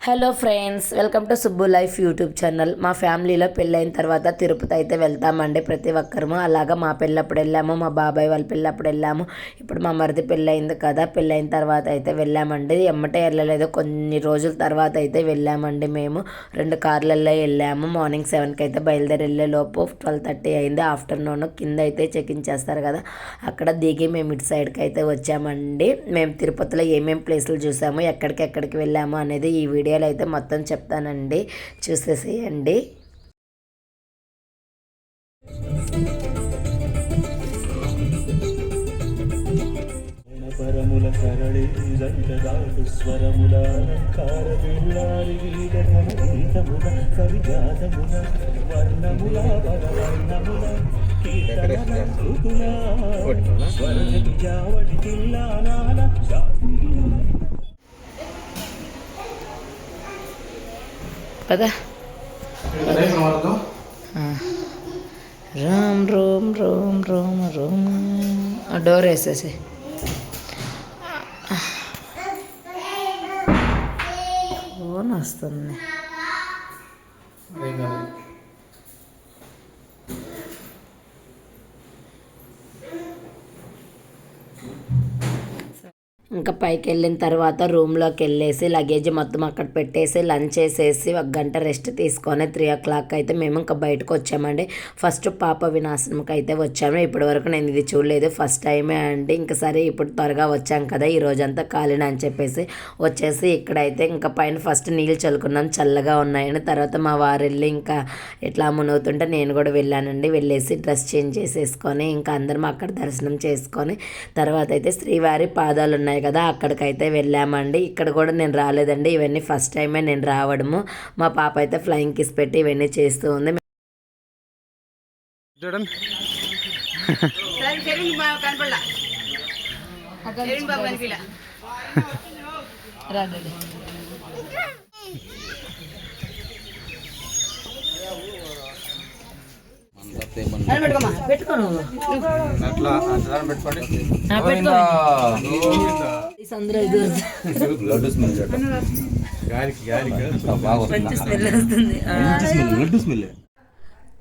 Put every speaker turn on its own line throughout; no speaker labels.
Hello friends, welcome to Subbu life YouTube channel. మా ఫ్యామిలీలో పెళ్ళైన తర్వాత తిరుపతి అయితే వెళ్తామండి ప్రతి ఒక్కరము. అలాగా మా పెళ్ళప్పుడు వెళ్ళాము, మా బాబాయ్ వాళ్ళ పెళ్ళప్పుడు వెళ్ళాము. ఇప్పుడు మా మరిది పెళ్ళయింది కదా, పెళ్ళైన తర్వాత అయితే వెళ్ళామండి. ఎమ్మటే వెళ్ళలేదు, కొన్ని రోజుల తర్వాత అయితే వెళ్ళామండి. మేము 2 కార్లలో వెళ్ళాము. మార్నింగ్ 7కి అయితే బయలుదేరి వెళ్ళే లోపు 12:30 అయింది. ఆఫ్టర్నూన్ కింద అయితే చెకింగ్ చేస్తారు కదా, అక్కడ దిగి మేము ఇటు సైడ్కి అయితే వచ్చామండి. మేము తిరుపతిలో ఏమేమి ప్లేసులు చూసాము, ఎక్కడికి వెళ్ళాము అనేది ఈ వీడియోలో అయితే మొత్తం చెప్తానండి, చూసేసేయండి. పరముల సరళి జంటదాటు స్వరముల అలంకార బిళ్ళారి గీతముల కవిజాతముల వర్ణముల పరవర్ణముల కీర్తనల కృతుల స్వరజకి జావటి తిల్లానాల పదా Ram Rome Rome Rome Rome. Door వేసేసి ఫోన్ వస్తుంది. ఇంకా పైకి వెళ్ళిన తర్వాత రూమ్లోకి వెళ్ళేసి లగేజ్ మొత్తం అక్కడ పెట్టేసి లంచ్ చేసేసి 1 గంట రెస్ట్ తీసుకొని 3 o'clock అయితే మేము ఇంకా బయటకు వచ్చామండి. ఫస్ట్ పాప వినాశనంకి అయితే వచ్చాము. ఇప్పటి వరకు నేను ఇది చూడలేదు, ఫస్ట్ టైమే అండి. ఇంకా సరే ఇప్పుడు త్వరగా వచ్చాం కదా, ఈ రోజంతా ఖాళీని అని చెప్పేసి వచ్చేసి ఇక్కడైతే ఇంకా పైన ఫస్ట్ నీళ్ళు చల్లుకున్నాం, చల్లగా ఉన్నాయని. తర్వాత మా వారు వెళ్ళి ఇంకా ఇట్లా మునుగుతుంటే నేను కూడా వెళ్ళానండి. వెళ్ళేసి డ్రెస్ చేంజ్ చేసేసుకొని ఇంకా అందరం అక్కడ దర్శనం చేసుకొని తర్వాత అయితే శ్రీవారి పాదాలు ఉన్నాయి కదా, అక్కడికైతే వెళ్ళామండి. ఇక్కడ కూడా నేను రాలేదండి, ఇవన్నీ ఫస్ట్ టైమే నేను రావడము. మా పాప అయితే ఫ్లయింగ్ కిస్ పెట్టి ఇవన్నీ చేస్తూ ఉంది. పెట్టుకోను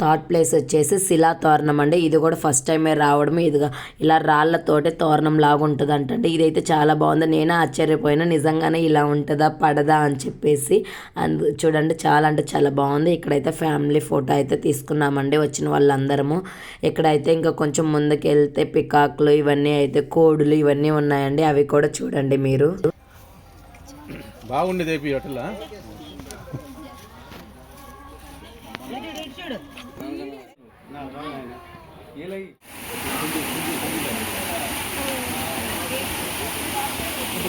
థర్డ్ ప్లేస్ వచ్చేసి శిలా తోరణం అండి. ఇది కూడా ఫస్ట్ టైమే రావడం. ఇదిగా ఇలా రాళ్ళతోటి తోరణం లాగా ఉంటుంది అంటండి. ఇదైతే చాలా బాగుంది, నేనే ఆశ్చర్యపోయినా, నిజంగానే ఇలా ఉంటుందా పడదా అని చెప్పేసి. చూడండి, చాలా అంటే చాలా బాగుంది. ఇక్కడైతే ఫ్యామిలీ ఫోటో అయితే తీసుకున్నామండి వచ్చిన వాళ్ళందరము. ఇక్కడైతే ఇంకా కొంచెం ముందుకు వెళ్తే పికాకులు ఇవన్నీ అయితే కోడులు ఇవన్నీ ఉన్నాయండి, అవి కూడా చూడండి మీరు.
బాగుండేది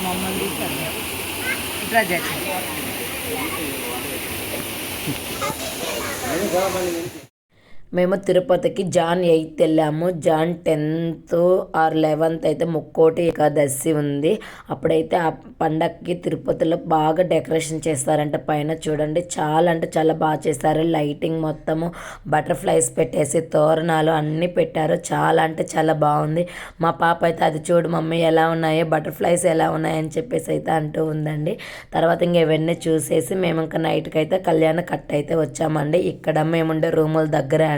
మమ్మల్ని ఇట్లా చేసి మేము తిరుపతికి జాన్ 8th వెళ్ళాము. జాన్ 10th or 11th అయితే ముక్కోటి ఏకాదశి ఉంది. అప్పుడైతే ఆ పండగకి తిరుపతిలో బాగా డెకరేషన్ చేస్తారంట. పైన చూడండి, చాలా అంటే చాలా బాగా చేస్తారు. లైటింగ్ మొత్తము బటర్ఫ్లైస్ పెట్టేసి తోరణాలు అన్నీ పెట్టారు. చాలా అంటే చాలా బాగుంది. మా పాప అయితే అది చూడు మమ్మీ ఎలా ఉన్నాయో, బటర్ఫ్లైస్ ఎలా ఉన్నాయని చెప్పేసి అయితే అంటూ ఉందండి. తర్వాత ఇంక ఇవన్నీ చూసేసి మేము ఇంకా నైట్కి అయితే కళ్యాణ కట్ట అయితే వచ్చామండి. ఇక్కడ మేముండే రూముల దగ్గర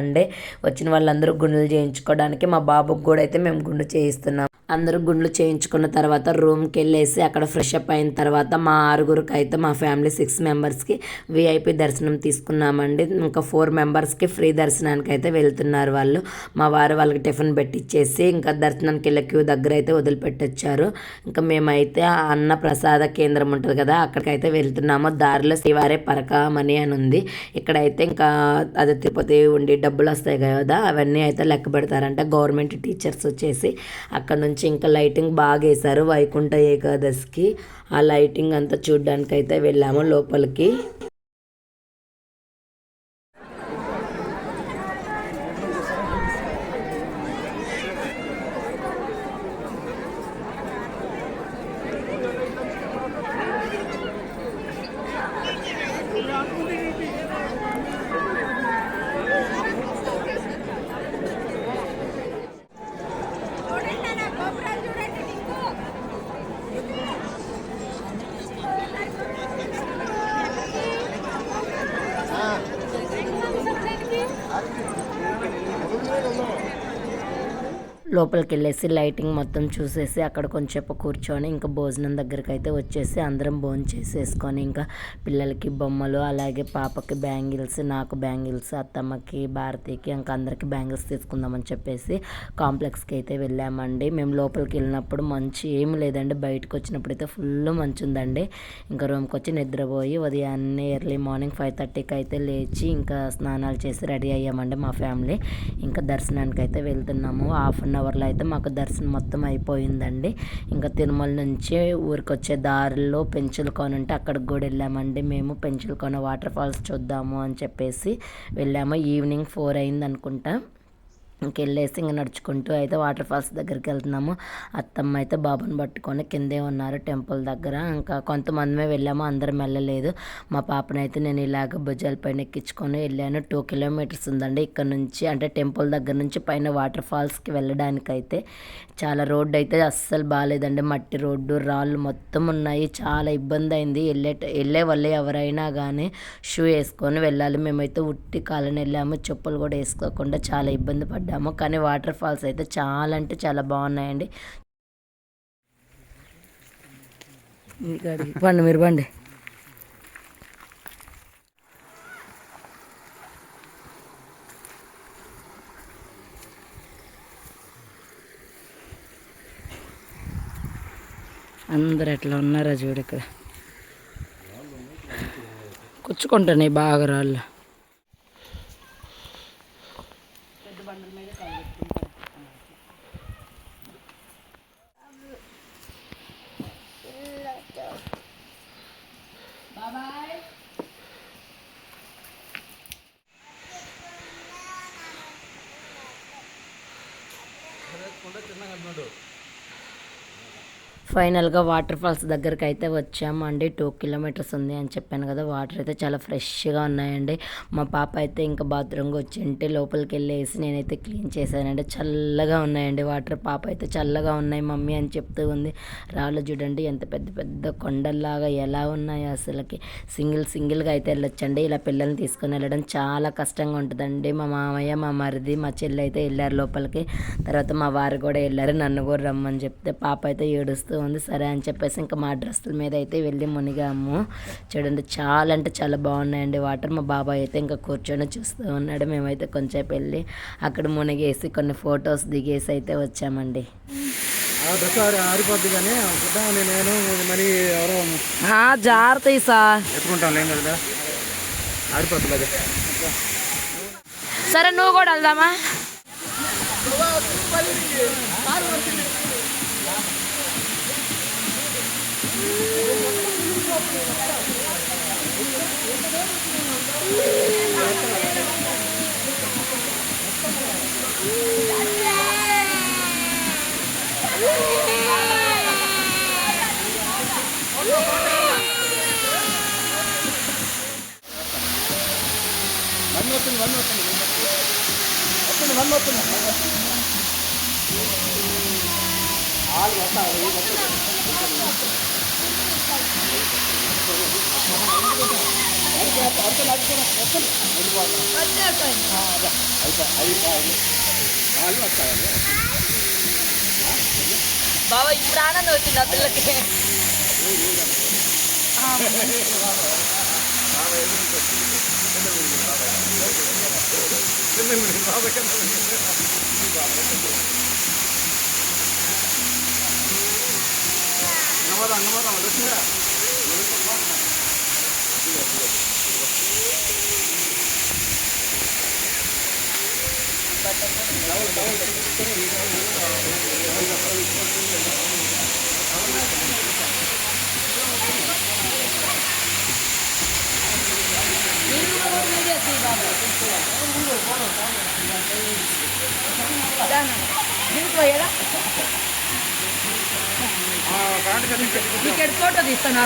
వచ్చిన వాళ్ళందరూ గుండెలు చేయించుకోవడానికి. మా బాబుకి కూడా అయితే మేము గుండు చేయిస్తున్నాం. అందరూ గుండ్లు చేయించుకున్న తర్వాత రూమ్కి వెళ్ళేసి అక్కడ ఫ్రెష్ అప్ అయిన తర్వాత మా 6గురికి అయితే మా ఫ్యామిలీ 6 మెంబర్స్కి VIP దర్శనం తీసుకున్నామండి. ఇంకా 4 మెంబర్స్కి ఫ్రీ దర్శనానికి అయితే వెళ్తున్నారు వాళ్ళు. మా వారు వాళ్ళకి టిఫిన్ పెట్టించేసి ఇంకా దర్శనానికి వెళ్ళే క్యూ దగ్గర అయితే వదిలిపెట్టొచ్చారు. ఇంకా మేమైతే అన్న ప్రసాద కేంద్రం ఉంటుంది కదా, అక్కడికైతే వెళ్తున్నాము. దారిలో శ్రీవారే పరకామణి అని ఉంది. ఇక్కడైతే ఇంకా అది తిరుపతి ఉండి డబ్బులు వస్తాయి కదా, అవన్నీ అయితే లెక్క పెడతారంట గవర్నమెంట్ టీచర్స్ వచ్చేసి. అక్కడ నుంచి ఇంకా లైటింగ్ బాగా వేశారు వైకుంఠ ఏకాదశికి. ఆ లైటింగ్ అంతా చూడడానికి అయితే వెళ్ళాము లోపలికి. లోపలికి వెళ్ళేసి లైటింగ్ మొత్తం చూసేసి అక్కడ కొంచెంసేపు కూర్చొని ఇంకా భోజనం దగ్గరికి అయితే వచ్చేసి అందరం భోజనం చేసేసుకొని ఇంకా పిల్లలకి బొమ్మలు, అలాగే పాపకి బ్యాంగిల్స్, నాకు బ్యాంగిల్స్, అత్తమ్మకి, భారతికి ఇంకా అందరికీ బ్యాంగిల్స్ తీసుకుందామని చెప్పేసి కాంప్లెక్స్కి అయితే వెళ్ళామండి. మేము లోపలికి వెళ్ళినప్పుడు మంచి ఏమి లేదండి, బయటకు వచ్చినప్పుడు అయితే ఫుల్ మంచు ఉందండి. ఇంకా రూమ్కి వచ్చి నిద్రపోయి ఉదయాన్నే ఎర్లీ మార్నింగ్ 5:30కి అయితే లేచి ఇంకా స్నానాలు చేసి రెడీ అయ్యామండి మా ఫ్యామిలీ. ఇంకా దర్శనానికి అయితే వెళ్తున్నాము. హాఫ్ అన్ అవర్లో అయితే మాకు దర్శనం మొత్తం అయిపోయిందండి. ఇంకా తిరుమల నుంచి ఊరికి వచ్చే దారిలో పెంచులకోన ఉంటే అక్కడికి కూడా వెళ్ళామండి. మేము పెంచులకోన వాటర్ ఫాల్స్ చూద్దాము అని చెప్పేసి వెళ్ళాము. ఈవినింగ్ 4 అయింది అనుకుంటా. ఇంకెళ్ళేసి ఇంకా నడుచుకుంటూ అయితే వాటర్ ఫాల్స్ దగ్గరికి వెళ్తున్నాము. అత్తమ్మ అయితే బాబుని పట్టుకొని కిందే ఉన్నారు టెంపుల్ దగ్గర. ఇంకా కొంతమందిమే వెళ్ళాము, అందరం వెళ్ళలేదు. మా పాపనైతే నేను ఇలాగ భుజాల పైన ఎక్కించుకొని వెళ్ళాను. 2 కిలోమీటర్స్ ఉందండి ఇక్కడ నుంచి, అంటే టెంపుల్ దగ్గర నుంచి పైన వాటర్ ఫాల్స్కి వెళ్ళడానికైతే. చాలా రోడ్డు అయితే అస్సలు బాగాలేదండి, మట్టి రోడ్డు, రాళ్ళు మొత్తం ఉన్నాయి. చాలా ఇబ్బంది అయింది. వెళ్ళే వాళ్ళే ఎవరైనా కానీ షూ వేసుకొని వెళ్ళాలి. మేమైతే ఉట్టి కాలని వెళ్ళాము, చెప్పులు కూడా వేసుకోకుండా చాలా ఇబ్బంది పడ్డాము. కానీ వాటర్ ఫాల్స్ అయితే చాలా అంటే చాలా బాగున్నాయండి. పండి మీరు బండి. అందరు ఎట్లా ఉన్నారా చూడు, ఇక్కడ కూర్చుకుంటున్నాయి బాగా రాళ్ళు. ఫైనల్గా వాటర్ ఫాల్స్ దగ్గరికి అయితే వచ్చామండి. 2 కిలోమీటర్స్ ఉంది అని చెప్పాను కదా. వాటర్ అయితే చాలా ఫ్రెష్గా ఉన్నాయండి. మా పాప అయితే ఇంకా బాత్రూమ్కి వచ్చింటే లోపలికి వెళ్ళేసి నేనైతే క్లీన్ చేశానండి. చల్లగా ఉన్నాయండి వాటర్. పాప అయితే చల్లగా ఉన్నాయి మమ్మీ అని చెప్తూ ఉంది. రాళ్ళు చూడండి ఎంత పెద్ద పెద్ద కొండల్లాగా ఎలా ఉన్నాయి అసలుకి. సింగిల్గా అయితే వెళ్ళొచ్చండి. ఇలా పిల్లల్ని తీసుకొని వెళ్ళడం చాలా కష్టంగా ఉంటుందండి. మా మామయ్య, మా మరిది, మా చెల్లి అయితే వెళ్ళారు లోపలికి. తర్వాత మా వారు కూడా వెళ్ళారు, నన్ను కూడా రమ్మని చెప్తే పాప అయితే ఏడుస్తూ ఉంది. సరే అని చెప్పేసి ఇంకా మా డ్రెస్సుల మీద అయితే వెళ్ళి మునిగాము. చూడండి చాలా అంటే చాలా బాగున్నాయండి వాటర్. మా బాబాయ్ అయితే ఇంకా కూర్చొని చూస్తూ ఉన్నాడు. మేమైతే కొంచెం వెళ్ళి అక్కడ మునిగేసి కొన్ని ఫొటోస్ దిగేసి అయితే వచ్చామండి. జాగ్రత్త సార్, సరే నువ్వు కూడా వెళ్దామా? బాబా ఇప్పుడు ఆనందం వచ్చింది ఆ పిల్లకి. ఫోటో తీస్తాను.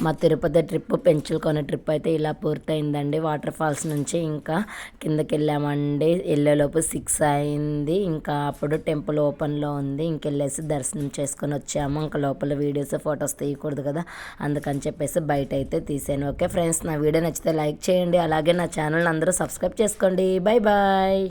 మా తిరుపతి ట్రిప్, పెంచులకోన ట్రిప్ అయితే ఇలా పూర్తయిందండి. వాటర్ ఫాల్స్ నుంచి ఇంకా కిందకి వెళ్ళామండి. వెళ్ళేలోపు 6 అయింది. ఇంకా అప్పుడు టెంపుల్ ఓపెన్లో ఉంది. ఇంకెళ్ళేసి దర్శనం చేసుకొని వచ్చాము. ఇంకా లోపల వీడియోస్, ఫొటోస్ తీయకూడదు కదా, అందుకని చెప్పేసి బయట అయితే తీసాను. ఓకే ఫ్రెండ్స్, నా వీడియో నచ్చితే లైక్ చేయండి. అలాగే నా ఛానల్ అందరూ సబ్స్క్రైబ్ చేసుకోండి. Bye bye.